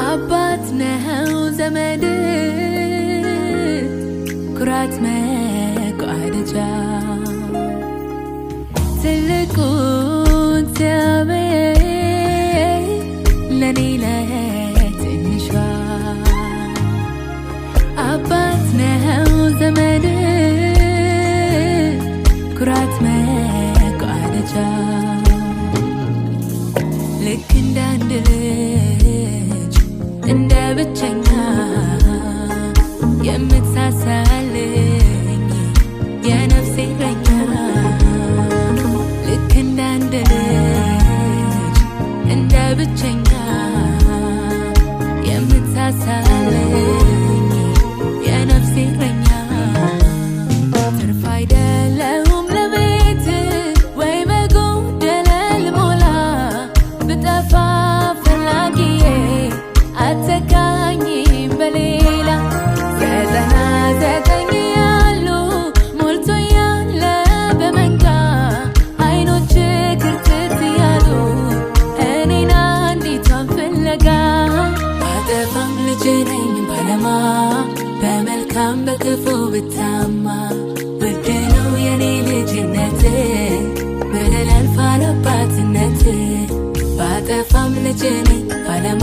አባት ነው ዘመድ ኩራት መቋደጃ ትልቁ እግዚአብሔር ለኔ ለትንሿ አባት ነው ዘመድ ኩራት መቋደጃ ልክ እንዳንድ ልጅ እንደ ብቸኛ የምትሳሳልኝ የነፍሴ እረኛ ልክ እንዳንድ ልጅ እንደ ብቸኛ የምትሳሳልኝ የነፍሴ እረኛ ትርፍ አይደለሁም ለቤት ወይ በጎደለ ልሞላ ብጠፋ ፈላጊዬ አትተካኝም በሌላ 99 ያሉ ሞልቶ ያለ በመንጋ አይኖች ክርትት ያሉ እኔን አንዲቷን ፍለጋ ባጠፋም ልጅ ነኝ ባለማ በመልካም በክፉ ብታማ ውድ ነው የኔ ልጅነት በደል ያልፋል አባትነት ባጠፋም ልጅ ነኝ ባለማ